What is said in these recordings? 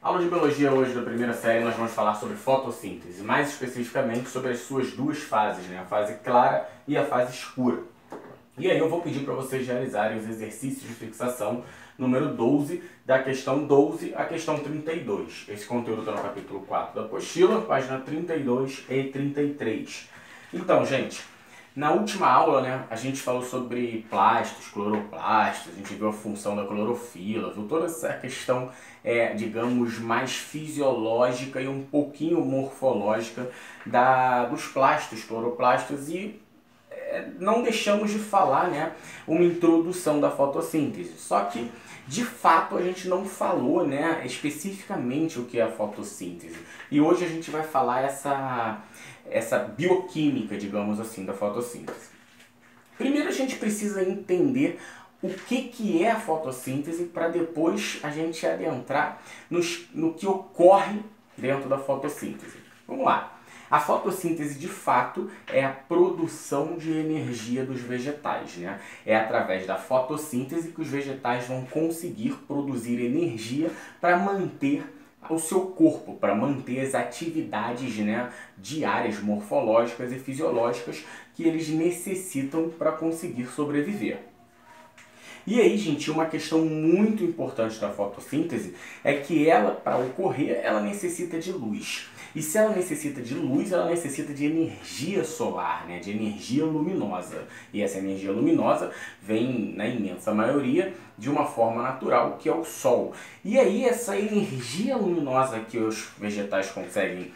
Aula de Biologia hoje da primeira série nós vamos falar sobre fotossíntese, mais especificamente sobre as suas duas fases, a fase clara e a fase escura. E aí eu vou pedir para vocês realizarem os exercícios de fixação número 12, da questão 12 à questão 32. Esse conteúdo está no capítulo 4 da apostila, página 32 e 33. Então, gente, na última aula, a gente falou sobre plastos, cloroplastos, a gente viu a função da clorofila, viu toda essa questão, digamos, mais fisiológica e um pouquinho morfológica dos plastos, cloroplastos e não deixamos de falar, uma introdução da fotossíntese. Só que, de fato, a gente não falou, especificamente o que é a fotossíntese. E hoje a gente vai falar essa bioquímica, digamos assim, da fotossíntese. Primeiro a gente precisa entender o que é a fotossíntese para depois a gente adentrar no que ocorre dentro da fotossíntese. Vamos lá. A fotossíntese, de fato, é a produção de energia dos vegetais, É através da fotossíntese que os vegetais vão conseguir produzir energia para manter o seu corpo, para manter as atividades diárias, morfológicas e fisiológicas que eles necessitam para conseguir sobreviver. E aí, gente, uma questão muito importante da fotossíntese é que ela, para ocorrer, ela necessita de luz. E se ela necessita de luz, ela necessita de energia solar, de energia luminosa. E essa energia luminosa vem, na imensa maioria, de uma forma natural, que é o Sol. E aí, essa energia luminosa que os vegetais conseguem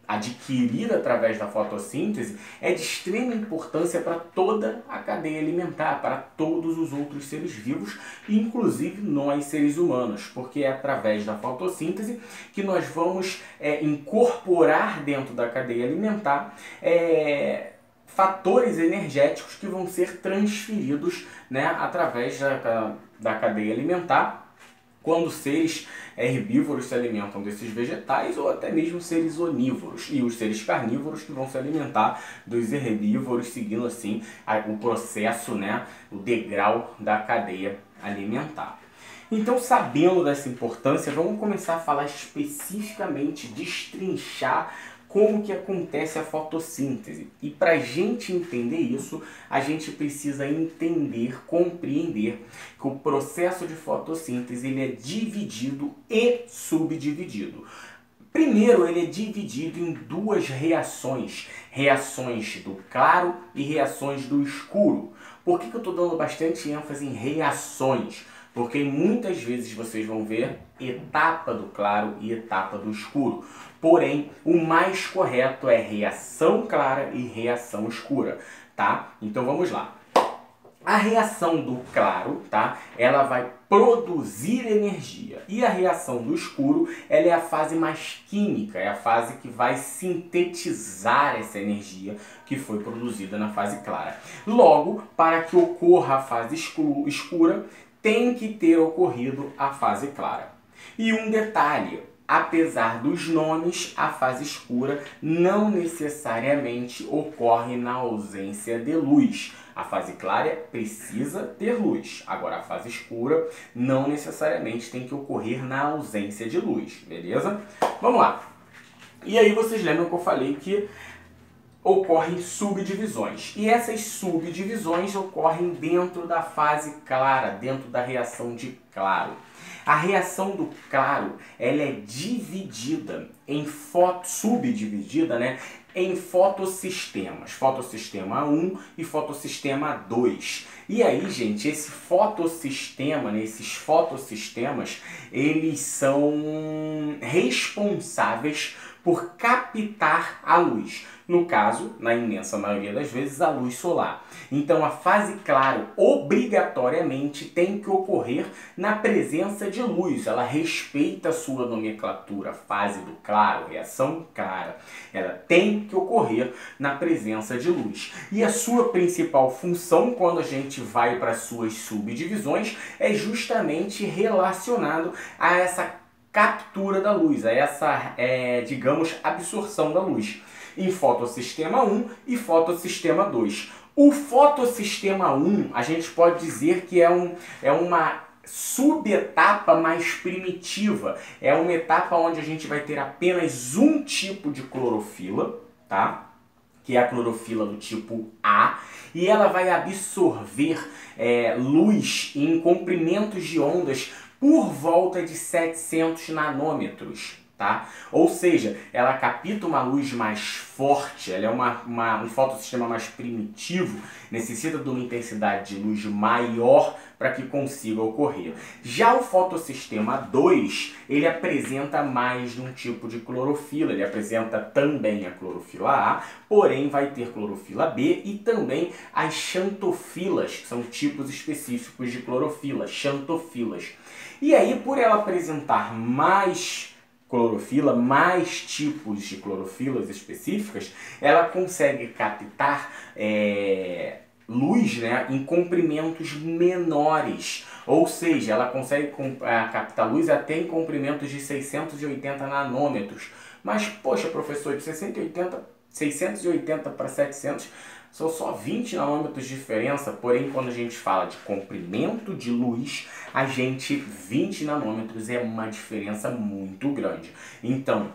adquirir através da fotossíntese é de extrema importância para toda a cadeia alimentar, para todos os outros seres vivos, inclusive nós seres humanos, porque é através da fotossíntese que nós vamos incorporar dentro da cadeia alimentar fatores energéticos que vão ser transferidos através da cadeia alimentar, quando seres herbívoros se alimentam desses vegetais ou até mesmo seres onívoros e os seres carnívoros que vão se alimentar dos herbívoros, seguindo assim o processo, o degrau da cadeia alimentar. Então, sabendo dessa importância, vamos começar a falar especificamente, destrinchar como que acontece a fotossíntese. E para a gente entender isso, a gente precisa entender, compreender que o processo de fotossíntese ele é dividido e subdividido. Primeiro, ele é dividido em duas reações. Reações do claro e reações do escuro. Por que eu estou dando bastante ênfase em reações? Porque muitas vezes vocês vão ver etapa do claro e etapa do escuro. Porém, o mais correto é reação clara e reação escura, tá? Então vamos lá. A reação do claro, ela vai produzir energia. E a reação do escuro, ela é a fase mais química, é a fase que vai sintetizar essa energia que foi produzida na fase clara. Logo, para que ocorra a fase escura, tem que ter ocorrido a fase clara. E um detalhe, apesar dos nomes, a fase escura não necessariamente ocorre na ausência de luz. A fase clara precisa ter luz. Agora, a fase escura não necessariamente tem que ocorrer na ausência de luz, beleza? Vamos lá. E aí vocês lembram que eu falei que ocorrem subdivisões. E essas subdivisões ocorrem dentro da fase clara, dentro da reação de claro. A reação do claro, ela é dividida subdividida, em fotossistemas. Fotossistema 1 e fotossistema 2. E aí, gente, esses fotossistemas, eles são responsáveis por captar a luz. No caso, na imensa maioria das vezes, a luz solar. Então, a fase claro, obrigatoriamente, tem que ocorrer na presença de luz. Ela respeita a sua nomenclatura, fase do claro, reação clara. Ela tem que ocorrer na presença de luz. E a sua principal função, quando a gente vai para as suas subdivisões, é justamente relacionado a essa captura da luz, a essa, digamos, absorção da luz, em fotossistema 1 e fotossistema 2. O fotossistema 1, a gente pode dizer que é uma subetapa mais primitiva. É uma etapa onde a gente vai ter apenas um tipo de clorofila, tá? Que é a clorofila do tipo A, e ela vai absorver luz em comprimentos de ondas por volta de 700 nanômetros. Tá? Ou seja, ela capta uma luz mais forte, ela é um fotossistema mais primitivo, necessita de uma intensidade de luz maior para que consiga ocorrer. Já o fotossistema 2, ele apresenta mais de um tipo de clorofila, ele apresenta também a clorofila A, porém vai ter clorofila B e também as xantofilas, que são tipos específicos de clorofila, xantofilas. E aí, por ela apresentar mais clorofila, mais tipos de clorofilas específicas, ela consegue captar luz, né, em comprimentos menores. Ou seja, ela consegue captar luz até em comprimentos de 680 nanômetros. Mas, poxa, professor, de 680 para 700 são só 20 nanômetros de diferença, porém quando a gente fala de comprimento de luz, 20 nanômetros é uma diferença muito grande. Então,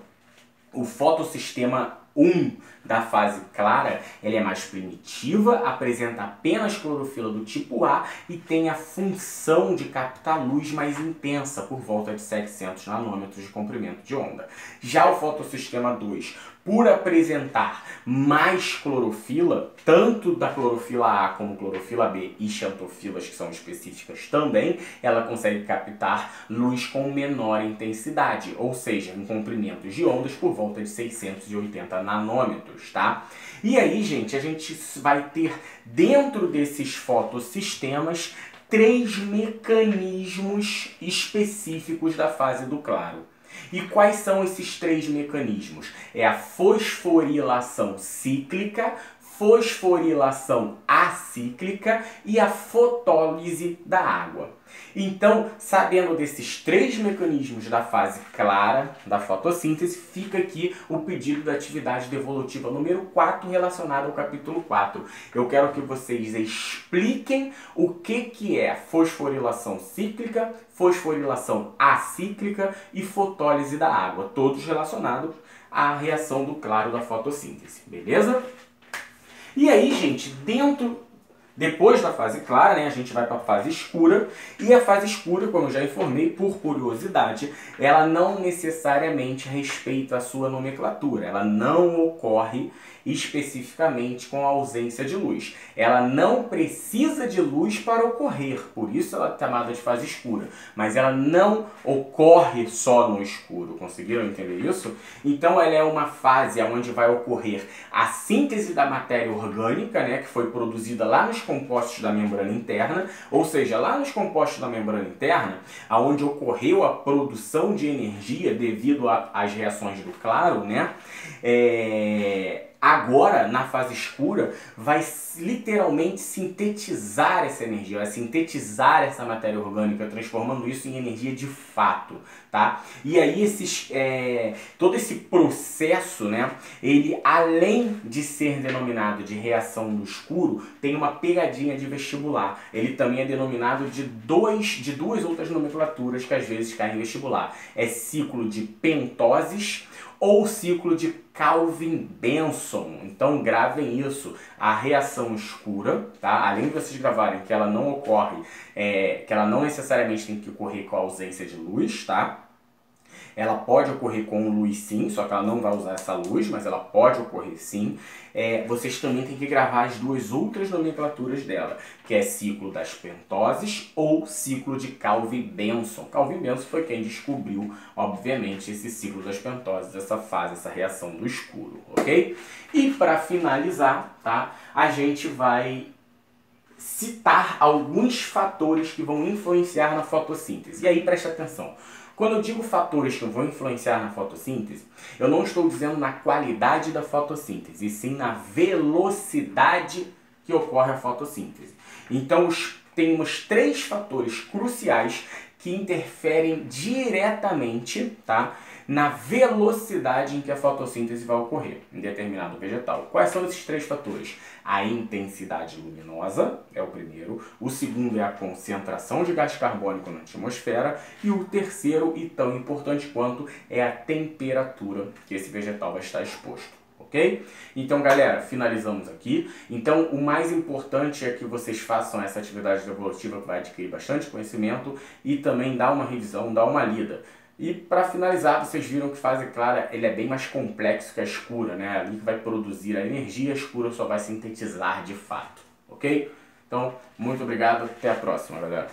o fotossistema 1 da fase clara, ele é mais primitiva, apresenta apenas clorofila do tipo A e tem a função de captar luz mais intensa, por volta de 700 nanômetros de comprimento de onda. Já o fotossistema 2, por apresentar mais clorofila, tanto da clorofila A como clorofila B e xantofilas, que são específicas também, ela consegue captar luz com menor intensidade, ou seja, em comprimentos de ondas por volta de 680 nanômetros, tá? E aí, gente, a gente vai ter dentro desses fotossistemas 3 mecanismos específicos da fase do claro. E quais são esses 3 mecanismos? É a fosforilação cíclica, fosforilação acíclica e a fotólise da água. Então, sabendo desses 3 mecanismos da fase clara da fotossíntese, fica aqui o pedido da atividade devolutiva número 4 relacionada ao capítulo 4. Eu quero que vocês expliquem o que é fosforilação cíclica, fosforilação acíclica e fotólise da água, todos relacionados à reação do claro da fotossíntese, beleza? E aí, gente, depois da fase clara, né, a gente vai para a fase escura, e a fase escura, como eu já informei, por curiosidade, ela não necessariamente respeita a sua nomenclatura, ela não ocorre especificamente com a ausência de luz. Ela não precisa de luz para ocorrer, por isso ela é chamada de fase escura, mas ela não ocorre só no escuro, conseguiram entender isso? Então ela é uma fase onde vai ocorrer a síntese da matéria orgânica, né, que foi produzida lá nos compostos da membrana interna, ou seja, lá nos compostos da membrana interna, onde ocorreu a produção de energia devido às reações do claro, né? Agora, na fase escura, vai literalmente sintetizar essa energia, vai sintetizar essa matéria orgânica, transformando isso em energia de fato, tá? E aí todo esse processo, né, ele além de ser denominado de reação no escuro, tem uma pegadinha de vestibular. Ele também é denominado de duas outras nomenclaturas que às vezes caem em vestibular. É ciclo de pentoses ou ciclo de Calvin-Benson. Então gravem isso, a reação escura, tá? Além de vocês gravarem que ela não ocorre, que ela não necessariamente tem que ocorrer com a ausência de luz, tá? Ela pode ocorrer com luz sim, só que ela não vai usar essa luz, mas ela pode ocorrer sim. Vocês também têm que gravar as duas outras nomenclaturas dela, que é ciclo das pentoses ou ciclo de Calvin-Benson. Calvin-Benson foi quem descobriu, obviamente, esse ciclo das pentoses, essa fase, essa reação do escuro, ok? E para finalizar, tá, a gente vai citar alguns fatores que vão influenciar na fotossíntese. E aí presta atenção. Quando eu digo fatores que vão influenciar na fotossíntese, eu não estou dizendo na qualidade da fotossíntese, e sim na velocidade que ocorre a fotossíntese. Então, temos 3 fatores cruciais que interferem diretamente, tá, na velocidade em que a fotossíntese vai ocorrer em determinado vegetal. Quais são esses 3 fatores? A intensidade luminosa é o primeiro, o segundo é a concentração de gás carbônico na atmosfera e o terceiro, e tão importante quanto, é a temperatura que esse vegetal vai estar exposto. Ok? Então, galera, finalizamos aqui. Então, o mais importante é que vocês façam essa atividade evolutiva, que vai adquirir bastante conhecimento, e também dar uma revisão, dar uma lida. E para finalizar, vocês viram que fase clara ele é bem mais complexo que a escura, né? Ali que vai produzir a energia, a escura só vai sintetizar de fato, ok? Então, muito obrigado, até a próxima, galera.